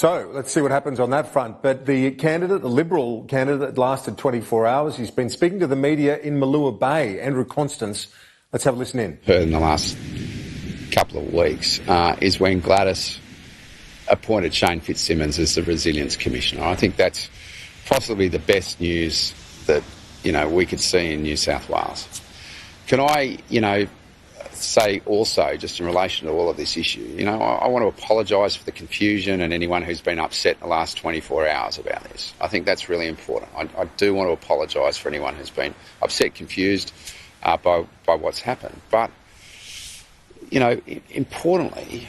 So let's see what happens on that front. But the Liberal candidate, lasted 24 hours. He's been speaking to the media in Malua Bay. Andrew Constance, let's have a listen in. Heard in the last couple of weeks is when Gladys appointed Shane Fitzsimmons as the Resilience Commissioner. I think that's possibly the best news that, we could see in New South Wales. Can I, say also, just in relation to all of this issue, I want to apologise for the confusion and anyone who's been upset in the last 24 hours about this. I think that's really important. I do want to apologise for anyone who's been upset, confused by what's happened. But, importantly,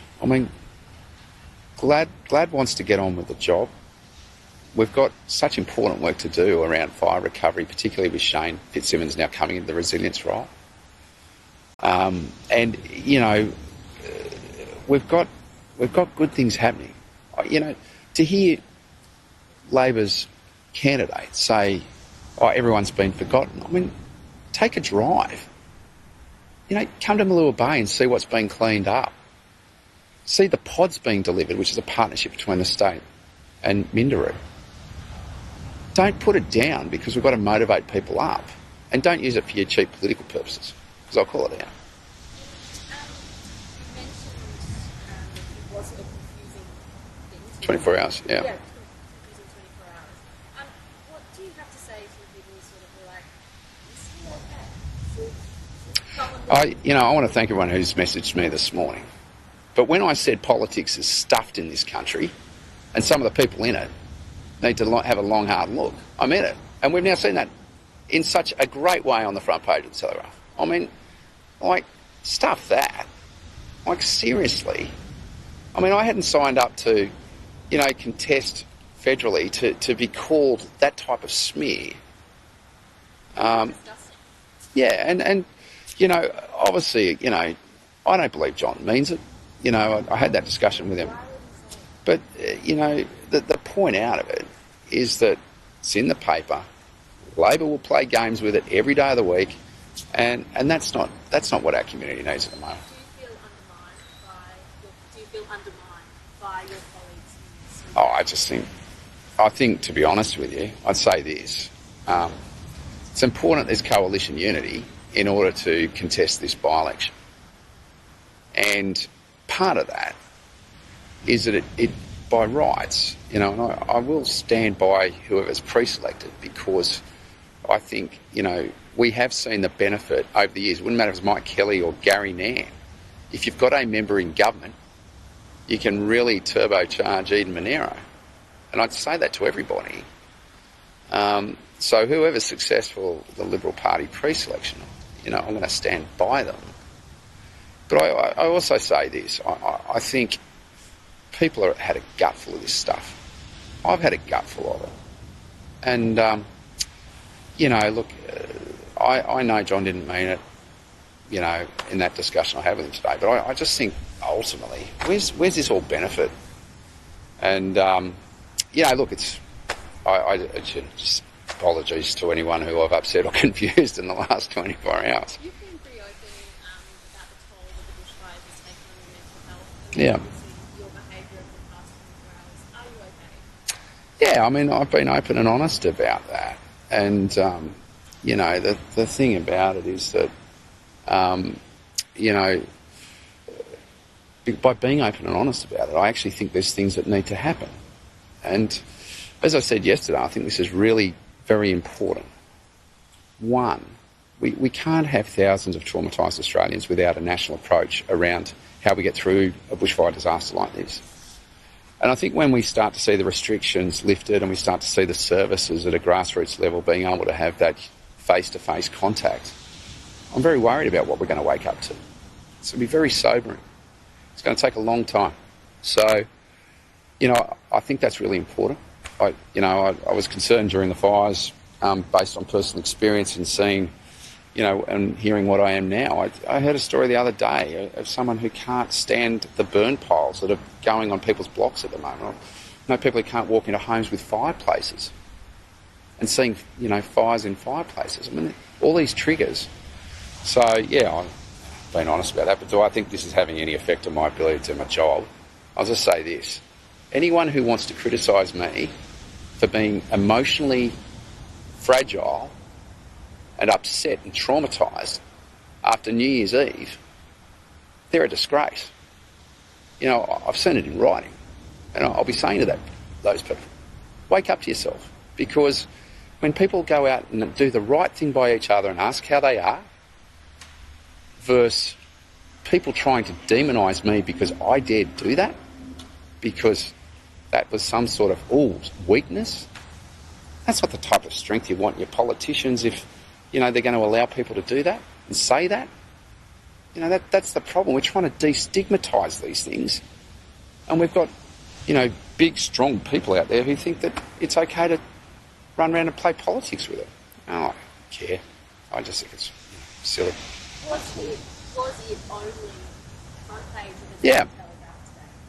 Glad wants to get on with the job. We've got such important work to do around fire recovery, particularly with Shane Fitzsimmons now coming into the resilience role. We've got good things happening. To hear Labor's candidate say, everyone's been forgotten. Take a drive. Come to Malua Bay and see what's been cleaned up. See the pods being delivered, which is a partnership between the state and Minderoo. Don't put it down because we've got to motivate people up. And don't use it for your cheap political purposes, because I'll call it out. You mentioned it was a confusing thing. 24 hours, yeah. Yeah, confusing 24 hours. What do you have to say to people who sort of like, is he okay? I want to thank everyone who's messaged me this morning. But when I said politics is stuffed in this country, and some of the people in it need to have a long, hard look, I meant it. And we've now seen that in such a great way on the front page of the Telegraph. Stuff that. Seriously. I hadn't signed up to, contest federally to be called that type of smear. And obviously, I don't believe John means it. I had that discussion with him. But, the point out of it is that it's in the paper. Labor will play games with it every day of the week, and that's not what our community needs at the moment. Do you feel undermined by your colleagues in this? I think, to be honest with you, I'd say this. It's important there's coalition unity in order to contest this by-election. And part of that is that it by rights, and I will stand by whoever's pre-selected, because I think, we have seen the benefit over the years. It wouldn't matter if it's Mike Kelly or Gary Nairn. If you've got a member in government, you can really turbocharge Eden Monero. And I'd say that to everybody. So whoever's successful, the Liberal Party pre-selection, I'm going to stand by them. But I also say this. I think people have had a gutful of this stuff. I've had a gutful of it. And, look, I know John didn't mean it, in that discussion I had with him today. But I just think, ultimately, where's this all benefit? And, look, I just apologies to anyone who I've upset or confused in the last 24 hours. You've been pretty open about the toll that the bushfires has taken on your mental health. Yeah. Your behaviour over the past 24 hours. Are you okay? Yeah, I've been open and honest about that. And, the thing about it is that, by being open and honest about it, I actually think there's things that need to happen. And as I said yesterday, I think this is really very important. One, we can't have thousands of traumatised Australians without a national approach around how we get through a bushfire disaster like this. And I think when we start to see the restrictions lifted and we start to see the services at a grassroots level being able to have that face-to-face contact, I'm very worried about what we're going to wake up to. It's going to be very sobering. It's going to take a long time. So, I think that's really important. I was concerned during the fires, based on personal experience and seeing, and hearing what I am now. I heard a story the other day of someone who can't stand the burn piles that are going on people's blocks at the moment. I know people who can't walk into homes with fireplaces and seeing, fires in fireplaces. All these triggers. So, I've been honest about that. But do I think this is having any effect on my ability to do my job? I'll just say this. anyone who wants to criticise me for being emotionally fragile and upset and traumatised after New Year's Eve, they're a disgrace. You know, I've seen it in writing, and I'll be saying to those people, wake up to yourself, because when people go out and do the right thing by each other and ask how they are, versus people trying to demonise me because I dared do that, because that was some sort of, weakness. That's not the type of strength you want in your politicians if, you know, they're going to allow people to do that and say that. You know, that's the problem. We're trying to destigmatise these things. And we've got, you know, big, strong people out there who think that it's okay to run around and play politics with it. Oh, I don't care. I just think it's silly. Was it only front page of the Yeah. Telegraph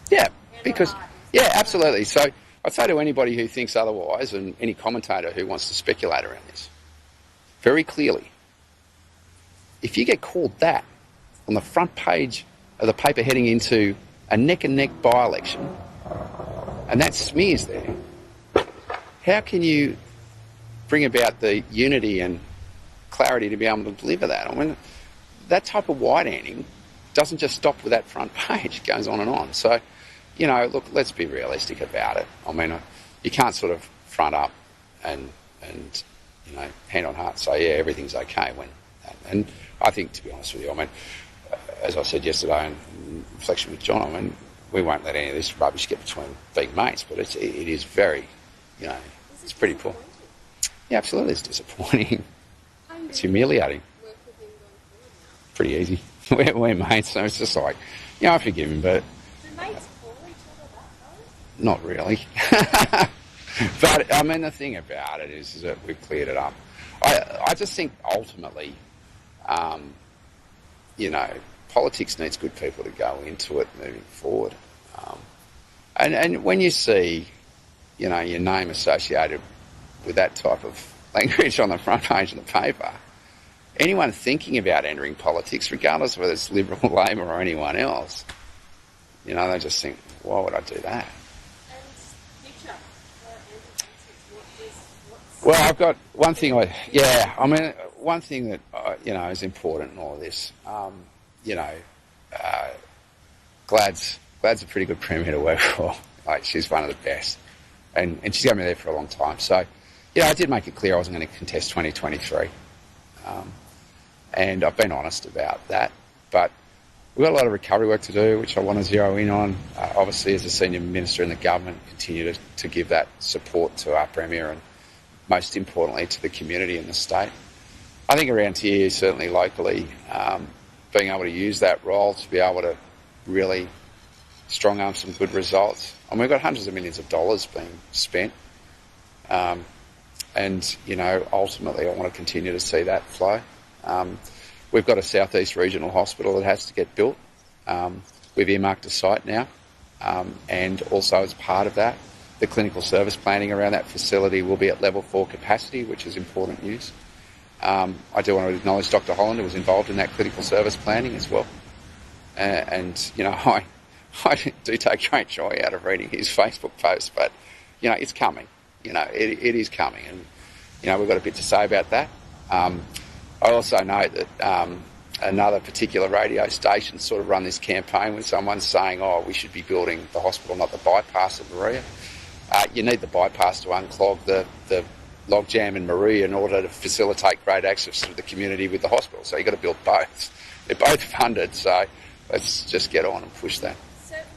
today? Yeah, because, yeah, absolutely. So I'd say to anybody who thinks otherwise, and any commentator who wants to speculate around this, very clearly, if you get called that on the front page of the paper heading into a neck-and-neck by-election, and that smears there, how can you bring about the unity and clarity to be able to deliver that? I mean, that type of white-handing doesn't just stop with that front page. It goes on and on. So, you know, look, let's be realistic about it. I mean, you can't sort of front up and you know, hand on heart say, yeah, everything's okay when... And I think, to be honest with you, I mean, as I said yesterday in reflection with John, I mean, we won't let any of this rubbish get between big mates, but it is very, you know, it's pretty poor. Yeah, absolutely, it's disappointing. It's humiliating. Pretty easy. We're mates, so it's just like, you know, I forgive him, but... Do mates call each other that, though? Not really. But, I mean, the thing about it is that we've cleared it up. I just think, ultimately, you know, politics needs good people to go into it moving forward. And when you see, you know, your name associated with that type of language on the front page of the paper, anyone thinking about entering politics, regardless of whether it's Liberal, Labor or anyone else, you know, they just think, why would I do that? And future for Andrew Constance, Well, I've got one thing. One thing that you know is important in all of this. You know, Glad's a pretty good premier to work for. Like, she's one of the best, and she's going to be there for a long time. So, you know, I did make it clear I wasn't going to contest 2023, and I've been honest about that. But we've got a lot of recovery work to do, which I want to zero in on. Obviously, as a senior minister in the government, continue to give that support to our premier and, most importantly, to the community in the state. I think around here, certainly locally, being able to use that role to be able to really strong arm some good results. I mean, we've got hundreds of millions of dollars being spent. And, you know, ultimately I want to continue to see that flow. We've got a Southeast Regional Hospital that has to get built. We've earmarked a site now. And also as part of that, the clinical service planning around that facility will be at level 4 capacity, which is important news. I do want to acknowledge Dr. Holland, who was involved in that clinical service planning as well. And, you know, I do take great joy out of reading his Facebook posts, but, you know, it's coming. You know, it is coming. And, you know, we've got a bit to say about that. I also note that another particular radio station sort of run this campaign with someone saying, oh, we should be building the hospital, not the bypass at Maria. You need the bypass to unclog the logjam in Maria in order to facilitate great access to the community with the hospital. So you've got to build both. They're both funded, so let's just get on and push that. Certainly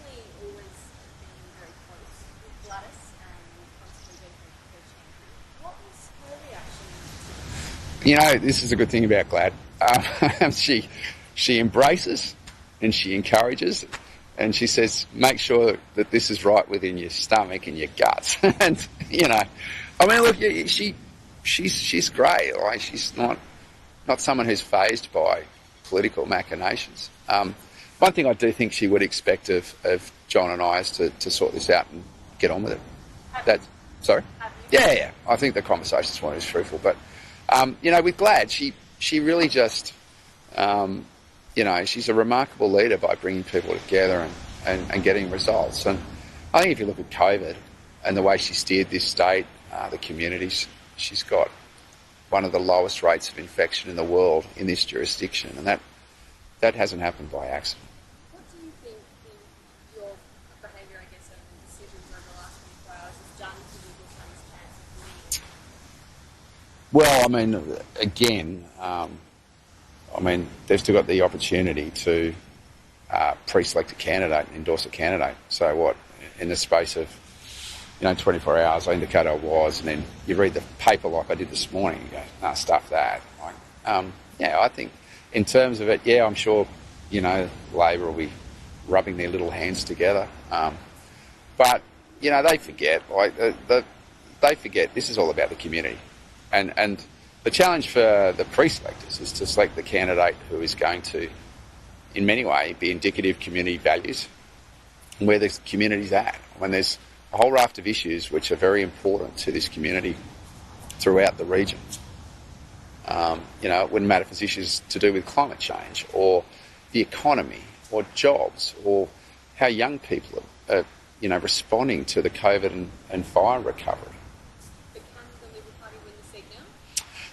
always been very close with Gladys and constantly been her champion. What was her reaction? You know, this is a good thing about Glad. She embraces and she encourages, and she says, make sure that this is right within your stomach and your guts. And, you know, I mean, look, she's great. Like, she's not someone who's fazed by political machinations. One thing I do think she would expect of John and I is to sort this out and get on with it. Sorry? Yeah. I think the conversation's one is truthful. But, you know, with Glad, she really just, you know, she's a remarkable leader by bringing people together and getting results. And I think if you look at COVID and the way she steered this state, the communities, she's got one of the lowest rates of infection in the world in this jurisdiction, and that hasn't happened by accident. What do you think in your behaviour, I guess, and decisions over the last 24 hours has done to Google Sun's chance of winning? Well, I mean, again, they've still got the opportunity to pre-select a candidate and endorse a candidate. So what, in the space of 24 hours, I indicated I was, and then you read the paper like I did this morning, you go, nah, stuff that. I think in terms of it, I'm sure, Labor will be rubbing their little hands together. But, they forget, they forget this is all about the community. And the challenge for the pre-selectors is to select the candidate who is going to, in many ways, be indicative of community values and where the community's at. When there's a whole raft of issues which are very important to this community throughout the region. It wouldn't matter if it's issues to do with climate change or the economy or jobs or how young people are, responding to the COVID and fire recovery. But can the Liberal Party win the seat now?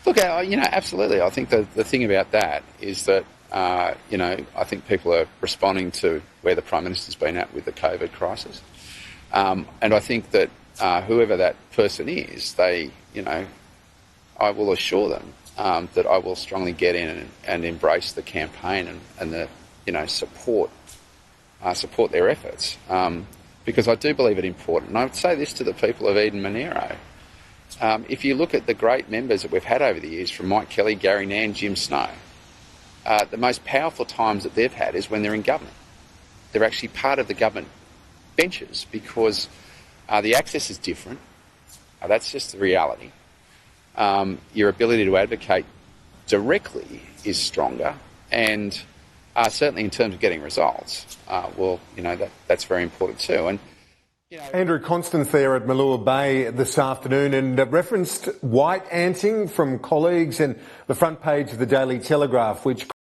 Look, absolutely. I think the thing about that is that, I think people are responding to where the Prime Minister's been at with the COVID crisis. And I think that whoever that person is, I will assure them that I will strongly get in and embrace the campaign and the, support their efforts. Because I do believe it important. And I would say this to the people of Eden Monero. If you look at the great members that we've had over the years, from Mike Kelly, Gary Nann, Jim Snow, the most powerful times that they've had is when they're in government. They're actually part of the government benches because the access is different. That's just the reality. Your ability to advocate directly is stronger, and certainly in terms of getting results, that's very important too. And Andrew, Constance there at Malua Bay this afternoon, and referenced white anting from colleagues and the front page of the Daily Telegraph, which